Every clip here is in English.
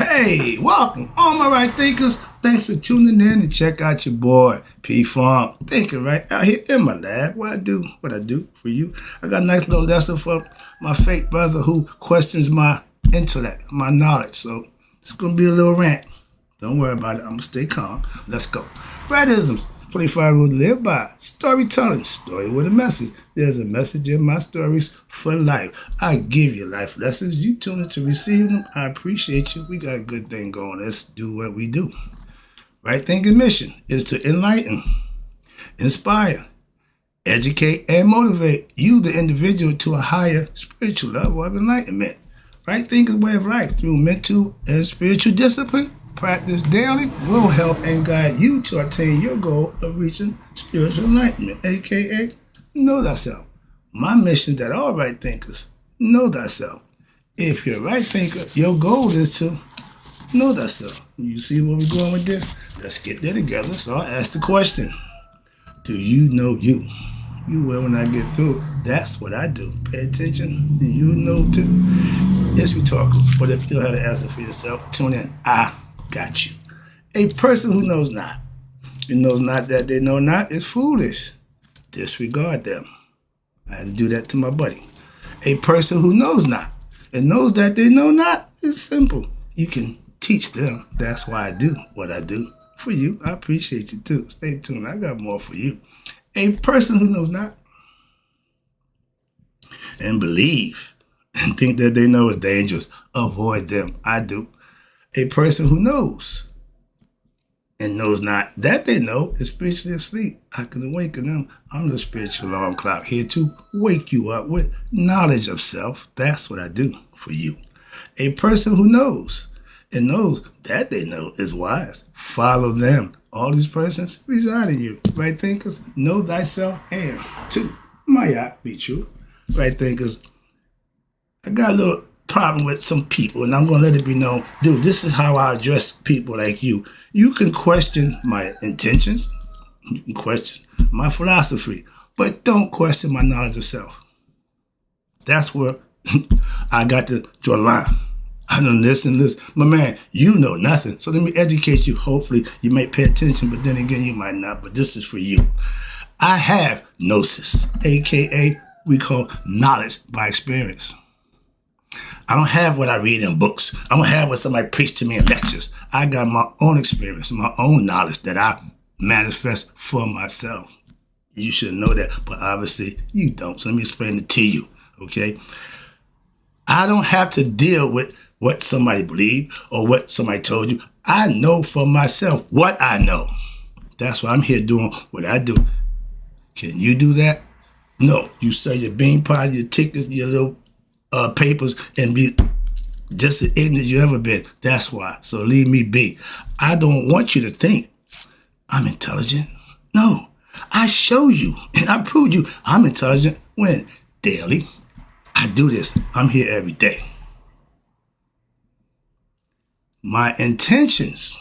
Hey, welcome, all my right thinkers. Thanks for tuning in to check out your boy, P Funk. Thinking right out here in my lab. What I do for you. I got a nice little lesson for my fake brother who questions my intellect, my knowledge. So it's gonna be a little rant. Don't worry about it. I'm gonna stay calm. Let's go. Radisms. 25 rules to live by. Storytelling. Story with a message. There's a message in my stories for life. I give you life lessons. You tune in to receive them. I appreciate you. We got a good thing going. Let's do what we do. Right thinking mission is to enlighten, inspire, educate, and motivate you, the individual, to a higher spiritual level of enlightenment. Right thinking way of life through mental and spiritual discipline. Practice daily will help and guide you to attain your goal of reaching spiritual enlightenment, aka know thyself. My mission that all right thinkers know thyself. If you're a right thinker, your goal is to know thyself. You see where we're going with this? Let's get there together. So I'll ask the question. Do you know you? You will when I get through. That's what I do. Pay attention and you know too. It's rhetorical, but if you don't have the answer for yourself, tune in. I got you. A person who knows not and knows not that they know not is foolish. Disregard them. I had to do that to my buddy. A person who knows not and knows that they know not is simple. You can teach them. That's why I do what I do for you. I appreciate you too. Stay tuned. I got more for you. A person who knows not and believe and think that they know is dangerous, avoid them. I do. A person who knows and knows not that they know is spiritually asleep. I can awaken them. I'm the spiritual alarm clock here to wake you up with knowledge of self. That's what I do for you. A person who knows and knows that they know is wise. Follow them. All these persons reside in you. Right thinkers, know thyself and two. Might be true. Right thinkers, I got a little problem with some people, and I'm going to let it be known, dude, this is how I address people like you. You can question my intentions, you can question my philosophy, but don't question my knowledge of self. That's where I got to draw a line. I done this and this. My man, you know nothing. So let me educate you. Hopefully you may pay attention, but then again, you might not, but this is for you. I have gnosis, aka we call knowledge by experience. I don't have what I read in books. I don't have what somebody preached to me in lectures. I got my own experience, my own knowledge that I manifest for myself. You should know that, but obviously you don't. So let me explain it to you, okay? I don't have to deal with what somebody believed or what somebody told you. I know for myself what I know. That's why I'm here doing what I do. Can you do that? No. You sell your bean pie, your tickets, your little papers, and be just as ignorant as you ever been. That's why. So leave me be. I don't want you to think I'm intelligent. No. I show you and I prove you I'm intelligent when daily I do this. I'm here every day. My intentions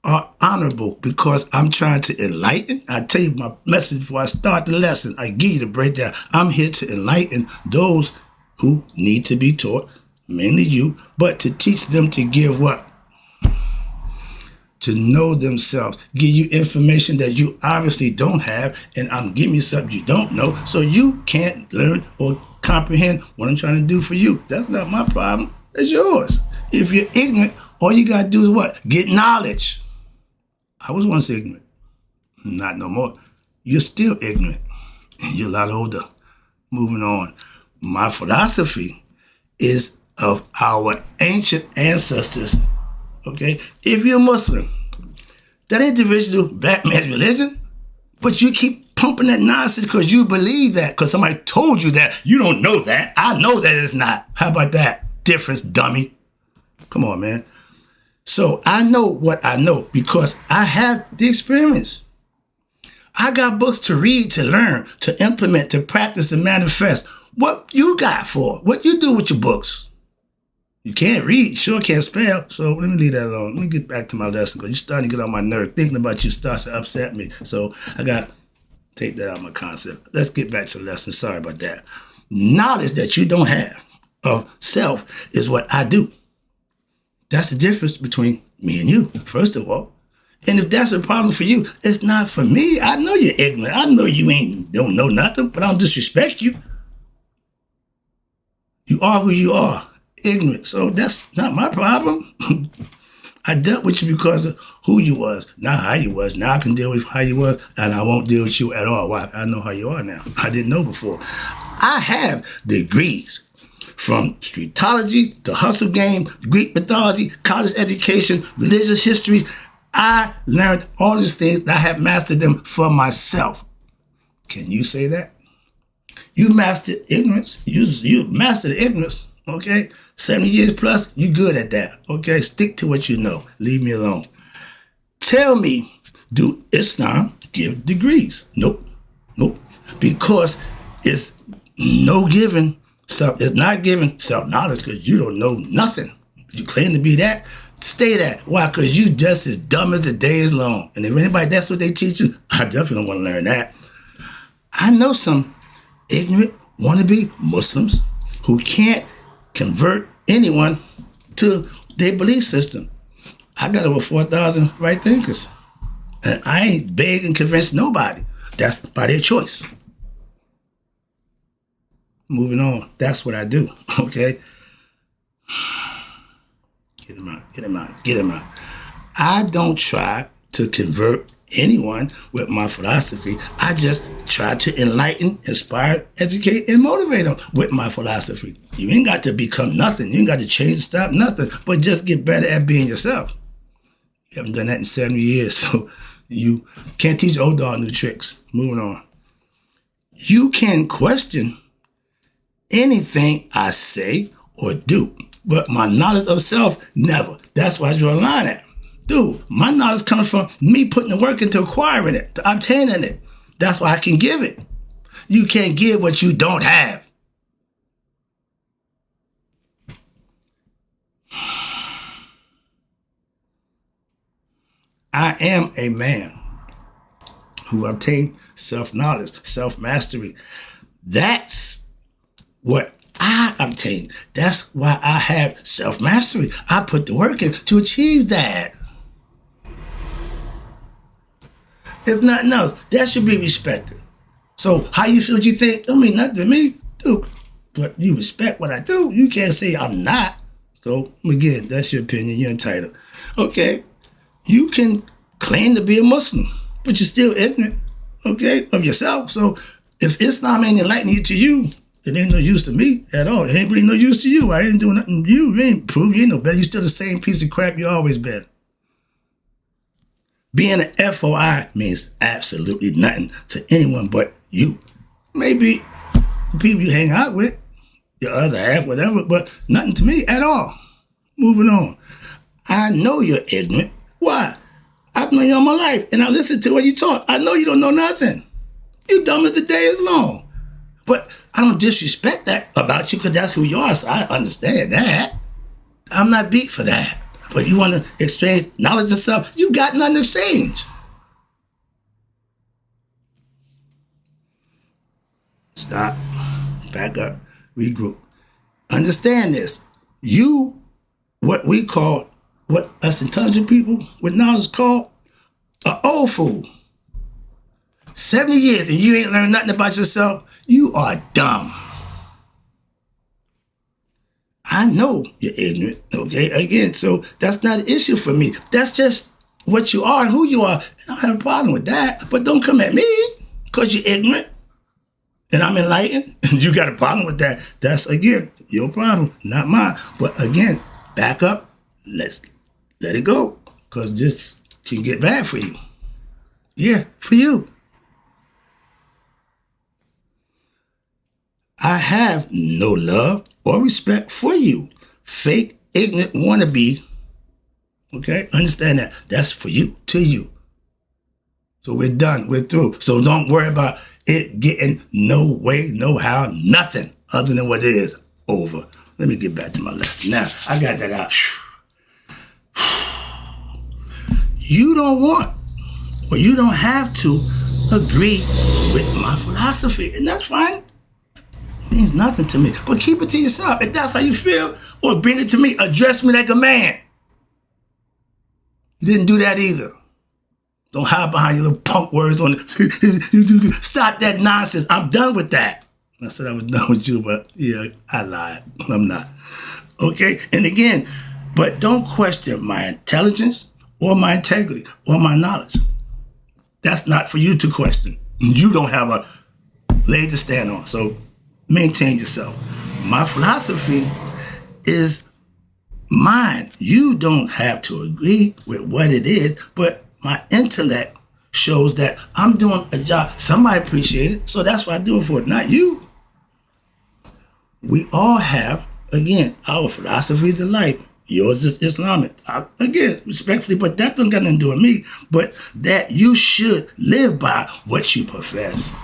are honorable because I'm trying to enlighten. I tell you my message before I start the lesson. I give you the breakdown. I'm here to enlighten those who need to be taught, mainly you, but to teach them to give what? To know themselves, give you information that you obviously don't have, and I'm giving you something you don't know, so you can't learn or comprehend what I'm trying to do for you. That's not my problem. That's yours. If you're ignorant, all you got to do is what? Get knowledge. I was once ignorant. Not no more. You're still ignorant, and you're a lot older. Moving on. My philosophy is of our ancient ancestors, okay? If you're a Muslim, that ain't the original black man's religion, but you keep pumping that nonsense because you believe that, because somebody told you that. You don't know that. I know that it's not. How about that? Difference, dummy. Come on, man. So I know what I know because I have the experience. I got books to read, to learn, to implement, to practice, and manifest. What you got for? What you do with your books? You can't read, sure can't spell, so let me leave that alone. Let me get back to my lesson because you're starting to get on my nerve. Thinking about you starts to upset me. So I got to take that out of my concept. Let's get back to the lesson. Sorry about that. Knowledge that you don't have of self is what I do. That's the difference between me and you, first of all. And if that's a problem for you, it's not for me. I know you're ignorant. I know you don't know nothing, but I don't disrespect you. You are who you are, ignorant. So that's not my problem. I dealt with you because of who you was, not how you was. Now I can deal with how you was, and I won't deal with you at all. Why? I know how you are now. I didn't know before. I have degrees from streetology to hustle game, Greek mythology, college education, religious history. I learned all these things, and I have mastered them for myself. Can you say that? You mastered ignorance. You mastered ignorance, okay? 70 years plus, you good at that, okay? Stick to what you know. Leave me alone. Tell me, do Islam give degrees? Nope. Because it's no giving stuff. It's not giving self-knowledge because you don't know nothing. You claim to be that, stay that. Why? Because you just as dumb as the day is long. And if anybody, that's what they teach you, I definitely don't want to learn that. I know some ignorant wannabe Muslims who can't convert anyone to their belief system. I got over 4,000 right thinkers. And I ain't beg and convince nobody. That's by their choice. Moving on. That's what I do. Okay? Get him out. I don't try to convert anyone with my philosophy. I just try to enlighten, inspire, educate, and motivate them with my philosophy. You ain't got to become nothing. You ain't got to change, stop, nothing. But just get better at being yourself. You haven't done that in 70 years, so you can't teach old dog new tricks. Moving on. You can question anything I say or do, but my knowledge of self, never. That's why I draw a line at. Dude, my knowledge comes from me putting the work into acquiring it, to obtaining it. That's why I can give it. You can't give what you don't have. I am a man who obtained self-knowledge, self-mastery. That's what I obtained. That's why I have self-mastery. I put the work in to achieve that. If nothing else, that should be respected. So how you feel what you think, don't mean nothing to me, dude. But you respect what I do. You can't say I'm not. So again, that's your opinion. You're entitled. Okay, you can claim to be a Muslim, but you're still ignorant, okay, of yourself. So if Islam ain't enlightening you, it ain't no use to me at all. It ain't really no use to you. I ain't doing nothing to you. You ain't proved you ain't no better. You still the same piece of crap you always been. Being an FOI means absolutely nothing to anyone but you. Maybe the people you hang out with, your other half, whatever, but nothing to me at all. Moving on. I know you're ignorant. Why? I've known you all my life, and I listen to what you talk. I know you don't know nothing. You dumb as the day is long. But I don't disrespect that about you because that's who you are, so I understand that. I'm not beat for that. But you want to exchange knowledge and stuff, you got nothing to exchange. Stop. Back up. Regroup. Understand this. You, what us intelligent people with knowledge call an old fool. 70 years and you ain't learned nothing about yourself, you are dumb. I know you're ignorant, okay? Again, so that's not an issue for me. That's just what you are and who you are. I don't have a problem with that. But don't come at me because you're ignorant and I'm enlightened and you got a problem with that. That's, again, your problem, not mine. But again, back up. Let's let it go because this can get bad for you. Yeah, for you. I have no love or respect for you. Fake, ignorant wannabe. Okay? Understand that. That's for you, to you. So we're done. We're through. So don't worry about it getting no way, no how, nothing other than what it is. Over. Let me get back to my lesson. Now, I got that out. You don't want or you don't have to agree with my philosophy. And that's fine. It means nothing to me. But keep it to yourself. If that's how you feel, or bring it to me, address me like a man. You didn't do that either. Don't hide behind your little punk words on it. Stop that nonsense. I'm done with that. I said I was done with you, but yeah, I lied. I'm not. Okay? And again, but don't question my intelligence or my integrity or my knowledge. That's not for you to question. You don't have a leg to stand on. So maintain yourself. My philosophy is mine. You don't have to agree with what it is, but my intellect shows that I'm doing a job. Somebody appreciate it, so that's why I do it for, not you. We all have, again, our philosophies of life. Yours is Islamic. Again, respectfully, but that doesn't got nothing to do with me. But that you should live by what you profess.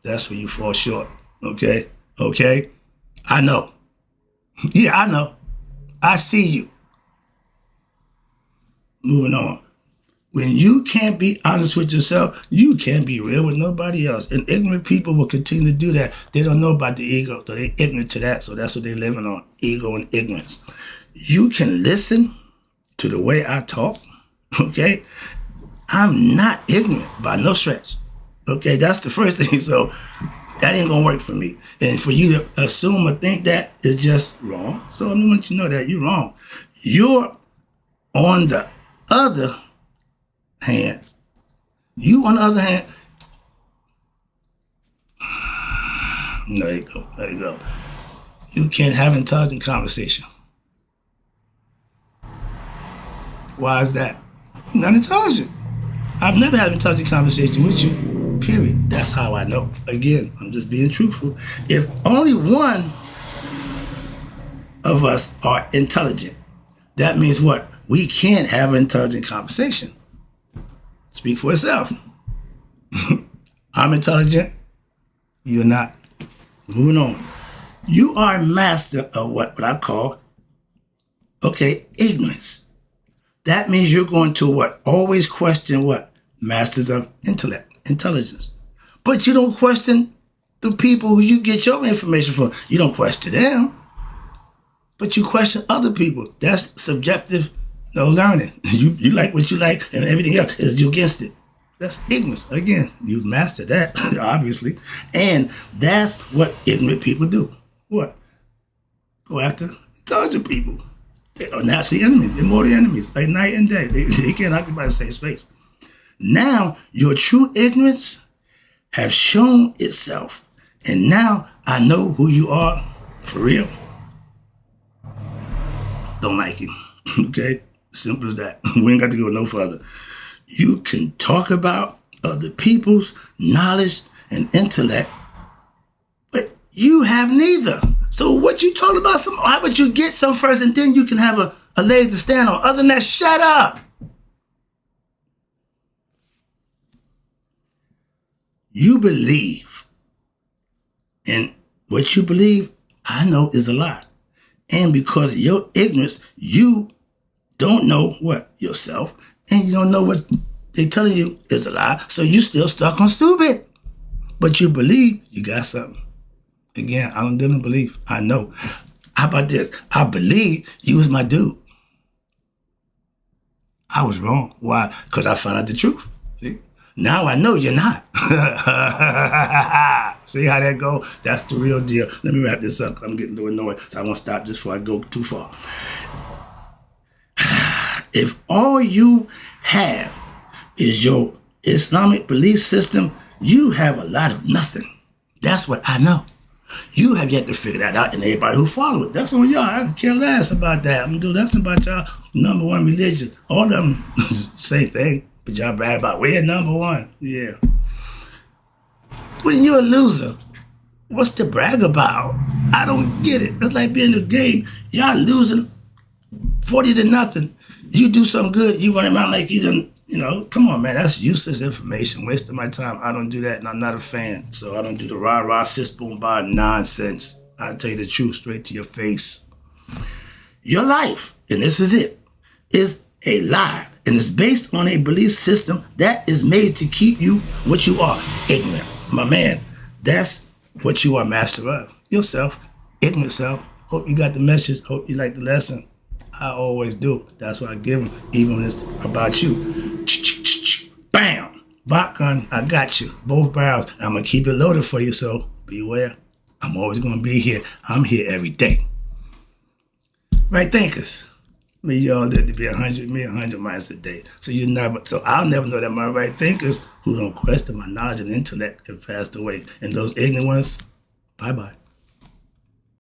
That's where you fall short. Okay? Okay? I know. Yeah, I know. I see you. Moving on. When you can't be honest with yourself, you can't be real with nobody else. And ignorant people will continue to do that. They don't know about the ego, so they're ignorant to that. So that's what they're living on, ego and ignorance. You can listen to the way I talk, okay? I'm not ignorant by no stretch, okay? That's the first thing. So that ain't gonna work for me. And for you to assume or think that is just wrong. So I want you to know that you're wrong. You're on the other hand. You, on the other hand, there you go, there you go. You can't have intelligent conversation. Why is that? You're not intelligent. I've never had an intelligent conversation with you, period. That's how I know. Again, I'm just being truthful. If only one of us are intelligent, that means what? We can't have an intelligent conversation. Speak for itself. I'm intelligent. You're not. Moving on. You are a master of what I call, ignorance. That means you're going to what? Always question what? Masters of intelligence. But you don't question the people who you get your information from. You don't question them. But you question other people. That's subjective learning. You like what you like and everything else is you against it. That's ignorance. Again, you've mastered that, obviously. And that's what ignorant people do. What? Go after intelligent people. They are naturally enemies. They're mortal enemies, like night and day. They can't occupy the same space. Now, your true ignorance have shown itself. And now I know who you are for real. Don't like you. Okay? Simple as that. We ain't got to go no further. You can talk about other people's knowledge and intellect, but you have neither. So what you talking about? How about you get some first and then you can have a leg to stand on? Other than that, shut up. You believe, and what you believe, I know is a lie. And because of your ignorance, you don't know what? Yourself. And you don't know what they're telling you is a lie. So you still stuck on stupid. But you believe you got something. Again, I don't deal in belief. I know. How about this? I believe you was my dude. I was wrong. Why? Because I found out the truth. See? Now I know you're not. See how that go? That's the real deal. Let me wrap this up. I'm getting a little annoyed, so I won't stop just before I go too far. If all you have is your Islamic belief system, you have a lot of nothing. That's what I know. You have yet to figure that out, and everybody who follow it. That's on y'all. I care less about that. I'm gonna do less about y'all number one religion. All of them, same thing. But y'all brag about we're number one. Yeah. When you're a loser, what's to brag about? I don't get it. It's like being in a game. Y'all losing 40-0. You do something good, you run around like you done, come on, man, that's useless information, wasting my time. I don't do that, and I'm not a fan. So I don't do the rah-rah, sis, boom, bah nonsense. I'll tell you the truth straight to your face. Your life, and this is it, is a lie. And it's based on a belief system that is made to keep you what you are, ignorant. My man, that's what you are master of. Yourself, ignorant self. Hope you got the message. Hope you like the lesson. I always do. That's why I give them, even when it's about you. Bam! Shotgun, I got you. Both barrels. I'm going to keep it loaded for you, so beware. I'm always going to be here. I'm here every day. Right thinkers. Me, y'all live to be 100 miles a day. So I'll never know that my right thinkers who don't question my knowledge and intellect have passed away. And those ignorant ones, bye-bye.